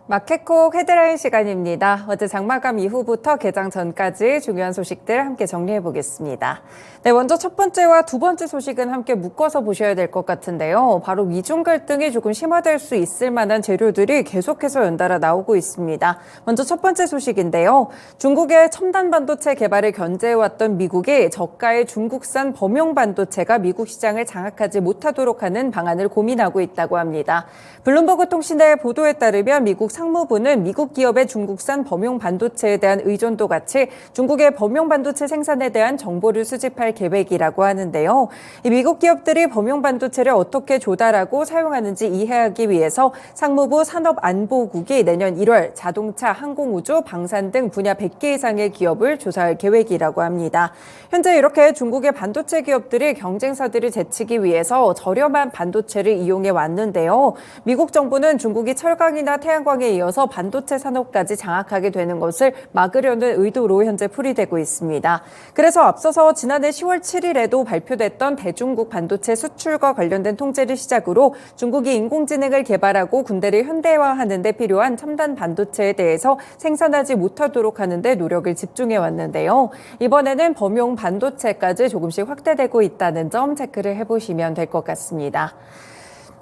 마켓콕 헤드라인 시간입니다. 어제 장마감 이후부터 개장 전까지 중요한 소식들 함께 정리해 보겠습니다. 네, 먼저 첫 번째와 두 번째 소식은 함께 묶어서 보셔야 될 것 같은데요. 바로 미중 갈등이 조금 심화될 수 있을 만한 재료들이 계속해서 연달아 나오고 있습니다. 먼저 첫 번째 소식인데요. 중국의 첨단 반도체 개발을 견제해왔던 미국이 저가의 중국산 범용 반도체가 미국 시장을 장악하지 못하도록 하는 방안을 고민하고 있다고 합니다. 블룸버그 통신의 보도에 따르면 미국 상무부는 미국 기업의 중국산 범용 반도체에 대한 의존도 같이 중국의 범용 반도체 생산에 대한 정보를 수집할 계획이라고 하는데요. 이 미국 기업들이 범용 반도체를 어떻게 조달하고 사용하는지 이해하기 위해서 상무부 산업안보국이 내년 1월 자동차, 항공우주, 방산 등 분야 100개 이상의 기업을 조사할 계획이라고 합니다. 현재 이렇게 중국의 반도체 기업들이 경쟁사들을 제치기 위해서 저렴한 반도체를 이용해 왔는데요. 미국 정부는 중국이 철강이나 태양광에 이어서 반도체 산업까지 장악하게 되는 것을 막으려는 의도로 현재 풀이되고 있습니다. 그래서 앞서서 지난해 10월 7일에도 발표됐던 대중국 반도체 수출과 관련된 통제를 시작으로 중국이 인공지능을 개발하고 군대를 현대화하는 데 필요한 첨단 반도체에 대해서 생산하지 못하도록 하는 데 노력을 집중해 왔는데요. 이번에는 범용 반도체까지 조금씩 확대되고 있다는 점 체크를 해보시면 될 것 같습니다.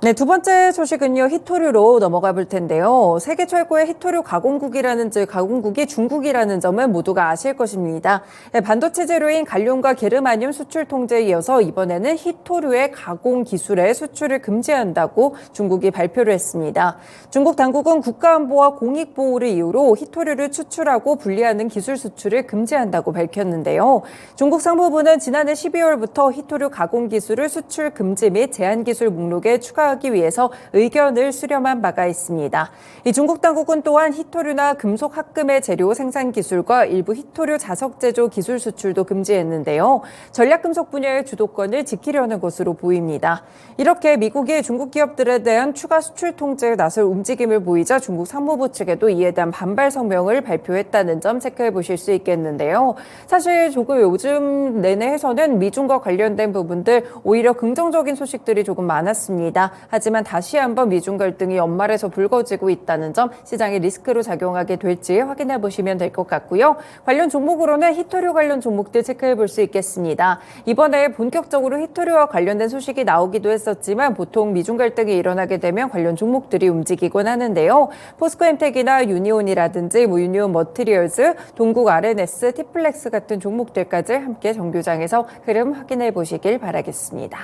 네, 두 번째 소식은요, 히토류로 넘어가 볼 텐데요. 세계 최고의 히토류 가공국이 중국이라는 점은 모두가 아실 것입니다. 네, 반도체 재료인 갈륨과 게르마늄 수출 통제에 이어서 이번에는 히토류의 가공 기술의 수출을 금지한다고 중국이 발표를 했습니다. 중국 당국은 국가안보와 공익보호를 이유로 히토류를 추출하고 분리하는 기술 수출을 금지한다고 밝혔는데요. 중국 상무부는 지난해 12월부터 히토류 가공 기술을 수출 금지 및 제한 기술 목록에 추가하기 위해서 의견을 수렴한 바가 있습니다. 이 중국 당국은 또한 히토류나 금속 합금의 재료 생산 기술과 일부 히토류 자석 제조 기술 수출도 금지했는데요. 전략금속 분야의 주도권을 지키려는 것으로 보입니다. 이렇게 미국이 중국 기업들에 대한 추가 수출 통제에 나설 움직임을 보이자 중국 상무부 측에도 이에 대한 반발 성명을 발표했다는 점 체크해 보실 수 있겠는데요. 사실 조금 요즘 내내 해서는 미중과 관련된 부분들 오히려 긍정적인 소식들이 조금 많았습니다. 하지만 다시 한번 미중 갈등이 연말에서 불거지고 있다는 점 시장의 리스크로 작용하게 될지 확인해 보시면 될 것 같고요. 관련 종목으로는 히토류 관련 종목들 체크해 볼 수 있겠습니다. 이번에 본격적으로 히토류와 관련된 소식이 나오기도 했었지만 보통 미중 갈등이 일어나게 되면 관련 종목들이 움직이곤 하는데요. 포스코엠텍이나 유니온이라든지 유니온 머티리얼즈, 동국 RNS, 티플렉스 같은 종목들까지 함께 정규장에서 흐름 확인해 보시길 바라겠습니다.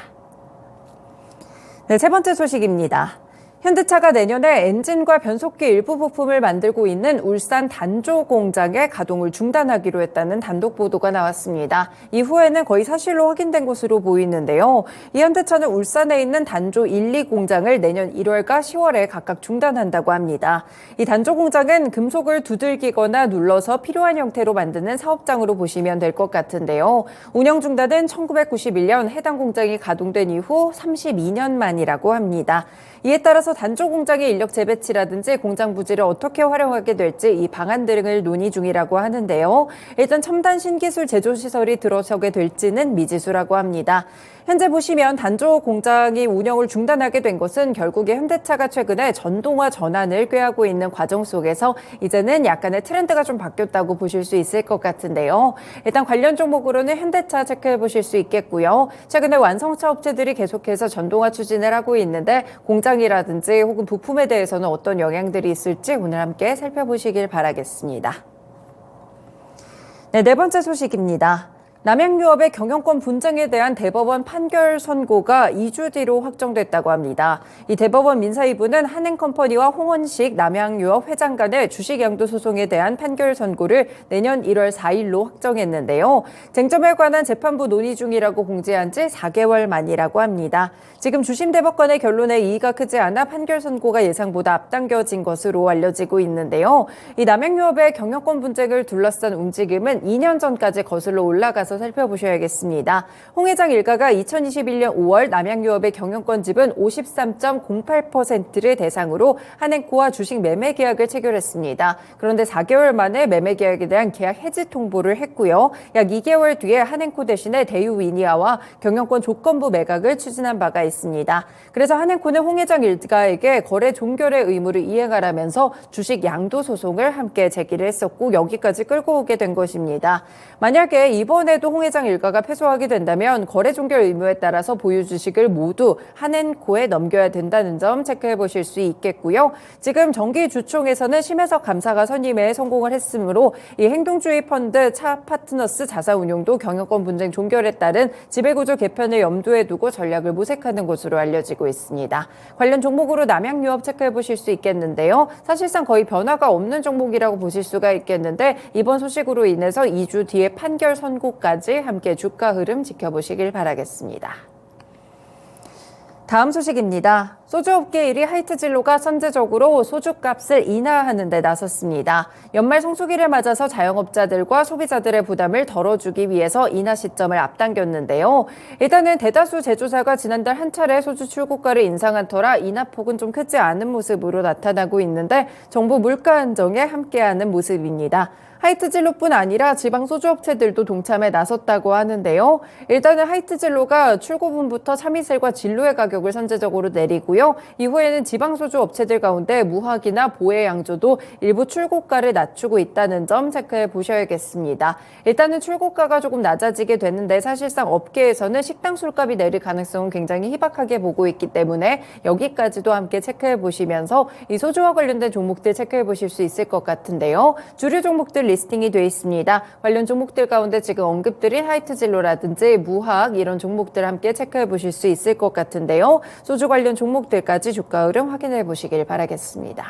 네, 세 번째 소식입니다. 현대차가 내년에 엔진과 변속기 일부 부품을 만들고 있는 울산 단조 공장의 가동을 중단하기로 했다는 단독 보도가 나왔습니다. 이후에는 거의 사실로 확인된 것으로 보이는데요. 이 현대차는 울산에 있는 단조 1, 2 공장을 내년 1월과 10월에 각각 중단한다고 합니다. 이 단조 공장은 금속을 두들기거나 눌러서 필요한 형태로 만드는 사업장으로 보시면 될 것 같은데요. 운영 중단은 1991년 해당 공장이 가동된 이후 32년 만이라고 합니다. 이에 따라서 단조 공장의 인력 재배치라든지 공장 부지를 어떻게 활용하게 될지 이 방안 등을 논의 중이라고 하는데요. 일단 첨단 신기술 제조 시설이 들어서게 될지는 미지수라고 합니다. 현재 보시면 단조 공장이 운영을 중단하게 된 것은 결국에 현대차가 최근에 전동화 전환을 꾀하고 있는 과정 속에서 이제는 약간의 트렌드가 좀 바뀌었다고 보실 수 있을 것 같은데요. 일단 관련 종목으로는 현대차 체크해 보실 수 있겠고요. 최근에 완성차 업체들이 계속해서 전동화 추진을 하고 있는데 공장이라든지 혹은 부품에 대해서는 어떤 영향들이 있을지 오늘 함께 살펴보시길 바라겠습니다. 네, 네 번째 소식입니다. 남양유업의 경영권 분쟁에 대한 대법원 판결 선고가 2주 뒤로 확정됐다고 합니다. 이 대법원 민사 2부는 한행컴퍼니와 홍원식 남양유업 회장 간의 주식 양도 소송에 대한 판결 선고를 내년 1월 4일로 확정했는데요. 쟁점에 관한 재판부 논의 중이라고 공지한 지 4개월 만이라고 합니다. 지금 주심 대법관의 결론에 이의가 크지 않아 판결 선고가 예상보다 앞당겨진 것으로 알려지고 있는데요. 이 남양유업의 경영권 분쟁을 둘러싼 움직임은 2년 전까지 거슬러 올라갔습니다. 나서 살펴보셔야겠습니다. 홍 회장 일가가 2021년 5월 남양유업의 경영권 지분 53.08%를 대상으로 한행코와 주식 매매 계약을 체결했습니다. 그런데 4개월 만에 매매 계약에 대한 계약 해지 통보를 했고요. 약 2개월 뒤에 한행코 대신에 대유위니아와 경영권 조건부 매각을 추진한 바가 있습니다. 그래서 한행코는 홍 회장 일가에게 거래 종결의 의무를 이행하라면서 주식 양도 소송을 함께 제기를 했었고 여기까지 끌고 오게 된 것입니다. 만약에 이번에도 홍 회장 일가가 패소하게 된다면 거래 종결 의무에 따라서 보유 주식을 모두 한행코에 넘겨야 된다는 점 체크해 보실 수 있겠고요. 지금 정기주총에서는 심혜석 감사가 선임에 성공을 했으므로 이 행동주의 펀드 차 파트너스 자사운용도 경영권 분쟁 종결에 따른 지배구조 개편을 염두에 두고 전략을 모색하는 것으로 알려지고 있습니다. 관련 종목으로 남양유업 체크해 보실 수 있겠는데요. 사실상 거의 변화가 없는 종목이라고 보실 수가 있겠는데 이번 소식으로 인해서 2주 뒤에 판결 선고까지 함께 주가 흐름 지켜보시길 바라겠습니다. 다음 소식입니다. 소주업계 1위 하이트진로가 선제적으로 소주값을 인하하는 데 나섰습니다. 연말 성수기를 맞아서 자영업자들과 소비자들의 부담을 덜어주기 위해서 인하 시점을 앞당겼는데요. 일단은 대다수 제조사가 지난달 한 차례 소주 출고가를 인상한 터라 인하폭은 좀 크지 않은 모습으로 나타나고 있는데 정부 물가 안정에 함께하는 모습입니다. 하이트진로뿐 아니라 지방 소주업체들도 동참에 나섰다고 하는데요. 일단은 하이트진로가 출고분부터 참이슬과 진로의 가격을 선제적으로 내리고요. 이후에는 지방 소주업체들 가운데 무학이나 보혜 양조도 일부 출고가를 낮추고 있다는 점 체크해 보셔야겠습니다. 일단은 출고가가 조금 낮아지게 되는데 사실상 업계에서는 식당 술값이 내릴 가능성은 굉장히 희박하게 보고 있기 때문에 여기까지도 함께 체크해 보시면서 이 소주와 관련된 종목들 체크해 보실 수 있을 것 같은데요. 주류 종목들 리스팅이 되어 있습니다. 관련 종목들 가운데 지금 언급드린 하이트진로라든지 무학 이런 종목들 함께 체크해 보실 수 있을 것 같은데요. 소주 관련 종목들까지 주가 흐름 확인해 보시길 바라겠습니다.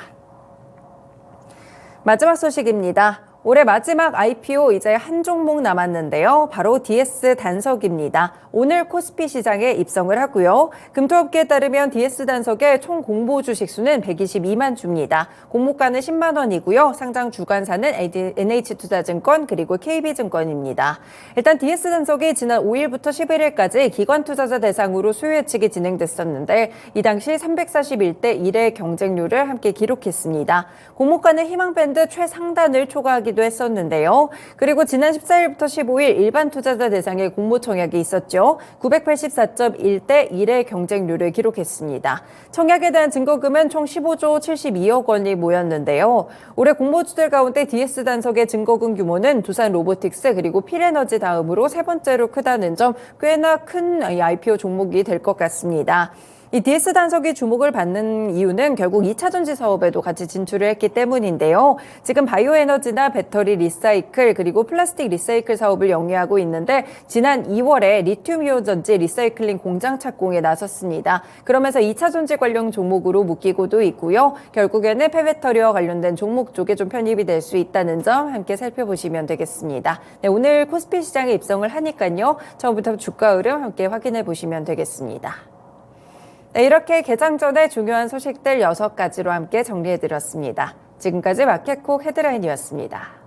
마지막 소식입니다. 올해 마지막 IPO 이제 한 종목 남았는데요. 바로 DS 단석입니다. 오늘 코스피 시장에 입성을 하고요. 금토업계에 따르면 DS 단석의 총 공모 주식 수는 122만 주입니다. 공모가는 10만 원이고요. 상장 주관사는 NH투자증권 그리고 KB증권입니다. 일단 DS 단석이 지난 5일부터 11일까지 기관 투자자 대상으로 수요 예측이 진행됐었는데 이 당시 341대 1의 경쟁률을 함께 기록했습니다. 공모가는 희망밴드 최상단을 초과하기 도 했었는데요. 그리고 지난 14일부터 15일 일반 투자자 대상의 공모 청약이 있었죠. 984.1대 1의 경쟁률을 기록했습니다. 청약에 대한 증거금은 총 15조 72억 원이 모였는데요. 올해 공모주들 가운데 DS 단석의 증거금 규모는 두산 로보틱스 그리고 필에너지 다음으로 세 번째로 크다는 점 꽤나 큰 IPO 종목이 될 것 같습니다. 이 DS 단석이 주목을 받는 이유는 결국 2차 전지 사업에도 같이 진출을 했기 때문인데요. 지금 바이오 에너지나 배터리 리사이클 그리고 플라스틱 리사이클 사업을 영위하고 있는데 지난 2월에 리튬이온 전지 리사이클링 공장 착공에 나섰습니다. 그러면서 2차 전지 관련 종목으로 묶이고도 있고요. 결국에는 폐배터리와 관련된 종목 쪽에 좀 편입이 될 수 있다는 점 함께 살펴보시면 되겠습니다. 네, 오늘 코스피 시장에 입성을 하니까요. 처음부터 주가 흐름 함께 확인해 보시면 되겠습니다. 네, 이렇게 개장 전에 중요한 소식들 6가지로 함께 정리해드렸습니다. 지금까지 마켓콕 헤드라인이었습니다.